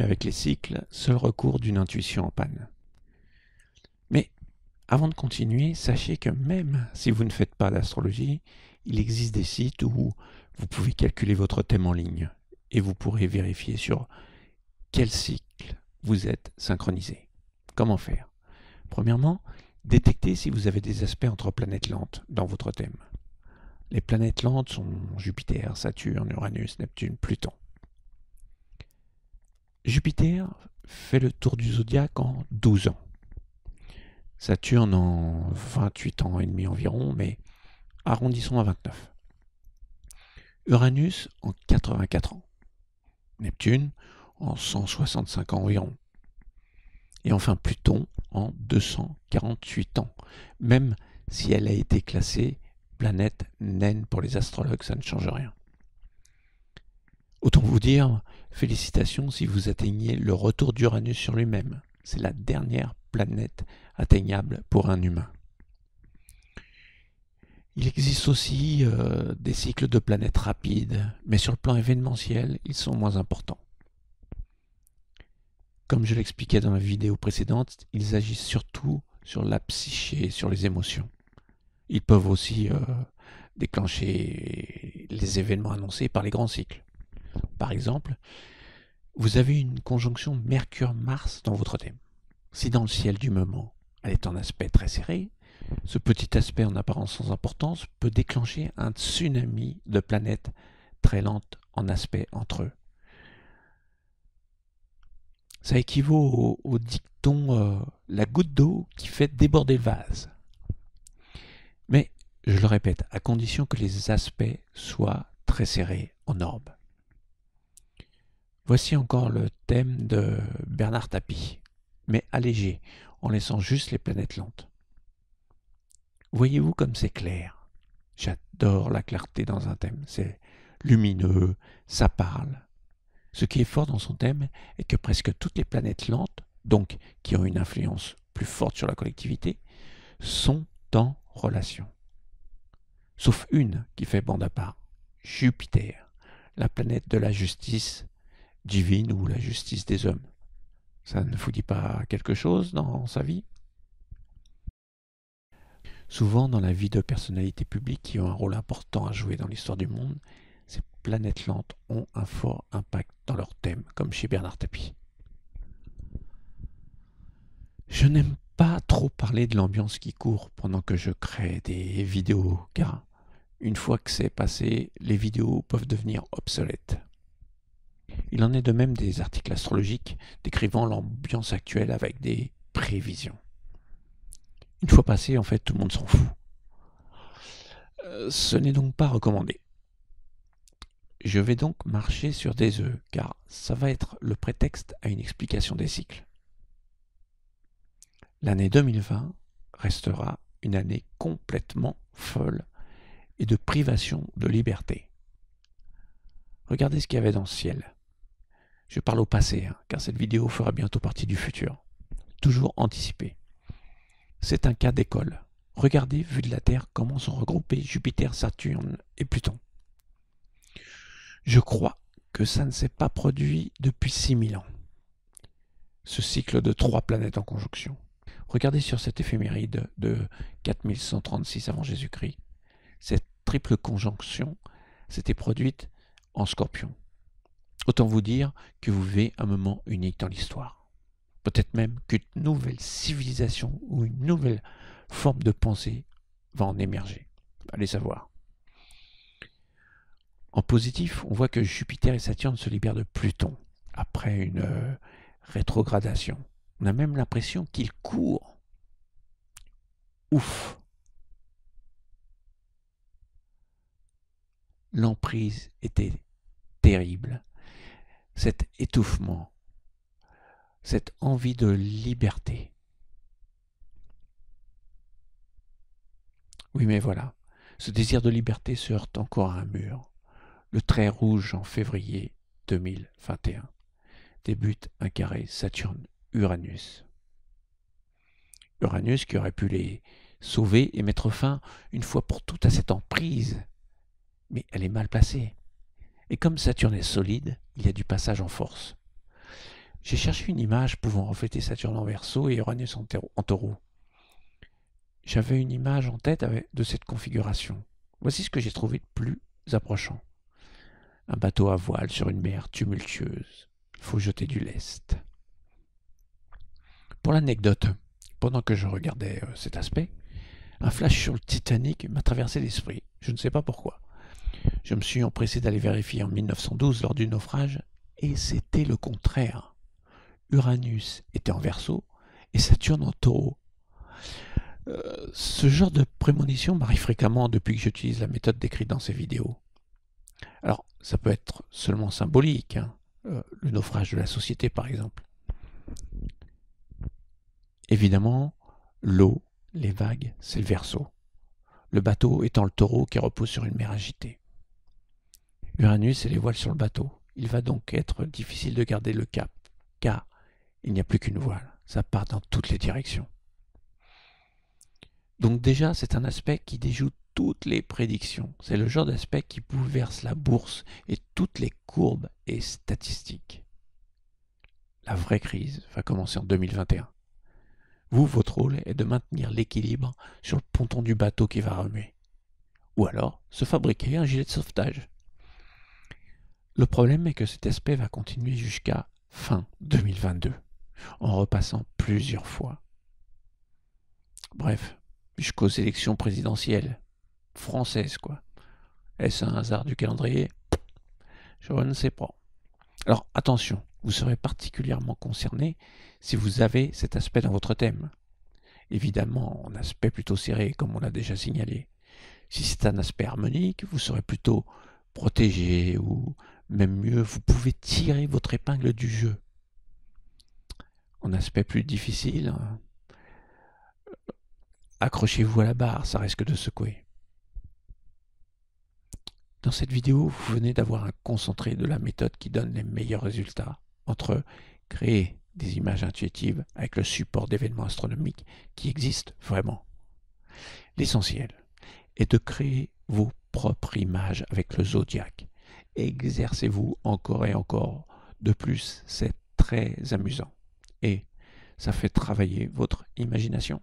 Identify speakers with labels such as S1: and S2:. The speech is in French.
S1: avec les cycles, seul recours d'une intuition en panne. Mais avant de continuer, sachez que même si vous ne faites pas d'astrologie, il existe des sites où vous pouvez calculer votre thème en ligne et vous pourrez vérifier sur quel cycle vous êtes synchronisé. Comment faire? Premièrement, détectez si vous avez des aspects entre planètes lentes dans votre thème. Les planètes lentes sont Jupiter, Saturne, Uranus, Neptune, Pluton. Jupiter fait le tour du zodiaque en 12 ans. Saturne en 28 ans et demi environ, mais arrondissons à 29. Uranus en 84 ans. Neptune en 165 ans environ. Et enfin Pluton en 248 ans. Même si elle a été classée planète naine pour les astrologues, ça ne change rien. Autant vous dire, félicitations si vous atteignez le retour d'Uranus sur lui-même. C'est la dernière planète atteignable pour un humain. Il existe aussi des cycles de planètes rapides, mais sur le plan événementiel, ils sont moins importants. Comme je l'expliquais dans la vidéo précédente, ils agissent surtout sur la psyché, sur les émotions. Ils peuvent aussi déclencher les événements annoncés par les grands cycles. Par exemple, vous avez une conjonction Mercure-Mars dans votre thème. Si dans le ciel du moment, elle est en aspect très serré, ce petit aspect en apparence sans importance peut déclencher un tsunami de planètes très lentes en aspect entre eux. Ça équivaut au dicton la goutte d'eau qui fait déborder le vase. Mais, je le répète, à condition que les aspects soient très serrés en orbe. Voici encore le thème de Bernard Tapie, mais allégé, en laissant juste les planètes lentes. Voyez-vous comme c'est clair? J'adore la clarté dans un thème, c'est lumineux, ça parle. Ce qui est fort dans son thème est que presque toutes les planètes lentes, donc qui ont une influence plus forte sur la collectivité, sont en relation. Sauf une qui fait bande à part, Jupiter, la planète de la justice divine ou la justice des hommes. Ça ne vous dit pas quelque chose dans sa vie? Souvent, dans la vie de personnalités publiques qui ont un rôle important à jouer dans l'histoire du monde, ces planètes lentes ont un fort impact dans leur thème, comme chez Bernard Tapie. Je n'aime pas trop parler de l'ambiance qui court pendant que je crée des vidéos, car une fois que c'est passé, les vidéos peuvent devenir obsolètes. Il en est de même des articles astrologiques décrivant l'ambiance actuelle avec des prévisions. Une fois passé, en fait, tout le monde s'en fout. Ce n'est donc pas recommandé. Je vais donc marcher sur des œufs, car ça va être le prétexte à une explication des cycles. L'année 2020 restera une année complètement folle et de privation de liberté. Regardez ce qu'il y avait dans le ciel. Je parle au passé, car cette vidéo fera bientôt partie du futur. Toujours anticipé. C'est un cas d'école. Regardez, vu de la Terre, comment sont regroupés Jupiter, Saturne et Pluton. Je crois que ça ne s'est pas produit depuis 6000 ans. Ce cycle de 3 planètes en conjonction. Regardez sur cette éphéméride de 4136 avant Jésus-Christ. Cette triple conjonction s'était produite en Scorpion. Autant vous dire que vous vivez un moment unique dans l'histoire. Peut-être même qu'une nouvelle civilisation ou une nouvelle forme de pensée va en émerger. Allez savoir. En positif, on voit que Jupiter et Saturne se libèrent de Pluton après une rétrogradation. On a même l'impression qu'ils courent. Ouf! L'emprise était terrible. Cet étouffement, cette envie de liberté. Oui, mais voilà, ce désir de liberté se heurte encore à un mur. Le trait rouge en février 2021 débute un carré Saturne-Uranus. Uranus qui aurait pu les sauver et mettre fin une fois pour toutes à cette emprise. Mais elle est mal placée. Et comme Saturne est solide, il y a du passage en force. J'ai cherché une image pouvant refléter Saturne en Verseau et Uranus en Taureau. J'avais une image en tête de cette configuration. Voici ce que j'ai trouvé de plus approchant. Un bateau à voile sur une mer tumultueuse. Il faut jeter du lest. Pour l'anecdote, pendant que je regardais cet aspect, un flash sur le Titanic m'a traversé l'esprit. Je ne sais pas pourquoi. Je me suis empressé d'aller vérifier en 1912 lors du naufrage, et c'était le contraire. Uranus était en Verseau et Saturne en Taureau. Ce genre de prémonition m'arrive fréquemment depuis que j'utilise la méthode décrite dans ces vidéos. Alors, ça peut être seulement symbolique, hein, le naufrage de la société par exemple. Évidemment, l'eau, les vagues, c'est le Verseau. Le bateau étant le Taureau qui repose sur une mer agitée. Uranus et les voiles sur le bateau. Il va donc être difficile de garder le cap, car il n'y a plus qu'une voile. Ça part dans toutes les directions. Donc déjà, c'est un aspect qui déjoue toutes les prédictions. C'est le genre d'aspect qui bouleverse la bourse et toutes les courbes et statistiques. La vraie crise va commencer en 2021. Vous, votre rôle est de maintenir l'équilibre sur le ponton du bateau qui va remuer. Ou alors, se fabriquer un gilet de sauvetage. Le problème est que cet aspect va continuer jusqu'à fin 2022, en repassant plusieurs fois. Bref, jusqu'aux élections présidentielles françaises, quoi. Est-ce un hasard du calendrier? Je ne sais pas. Alors attention, vous serez particulièrement concerné si vous avez cet aspect dans votre thème. Évidemment, en aspect plutôt serré, comme on l'a déjà signalé. Si c'est un aspect harmonique, vous serez plutôt protégé, ou même mieux, vous pouvez tirer votre épingle du jeu. En aspect plus difficile, accrochez-vous à la barre, ça risque de secouer. Dans cette vidéo, vous venez d'avoir un concentré de la méthode qui donne les meilleurs résultats entre créer des images intuitives avec le support d'événements astronomiques qui existent vraiment. L'essentiel est de créer vos propres images avec le zodiaque. Exercez-vous encore et encore. De plus, c'est très amusant et ça fait travailler votre imagination.